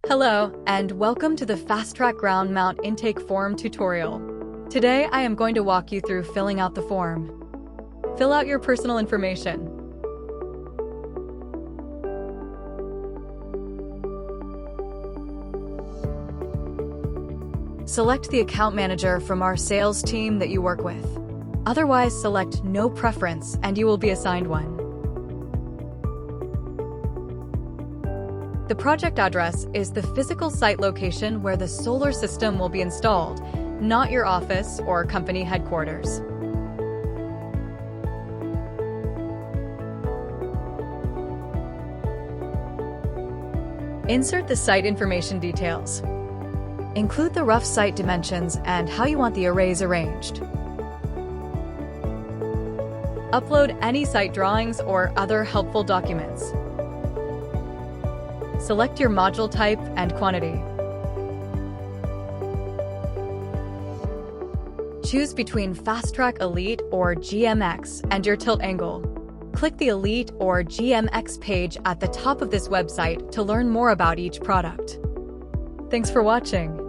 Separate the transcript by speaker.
Speaker 1: Hello, and welcome to the Fast Track Ground Mount Intake Form tutorial. Today I am going to walk you through filling out the form. Fill out your personal information. Select the account manager from our sales team that you work with. Otherwise, select No Preference and you will be assigned one. The project address is the physical site location where the solar system will be installed, not your office or company headquarters. Insert the site information details. Include the rough site dimensions and how you want the arrays arranged. Upload any site drawings or other helpful documents. Select your module type and quantity. Choose between Fast Track Elite or GMX and your tilt angle. Click the Elite or GMX page at the top of this website to learn more about each product. Thanks for watching.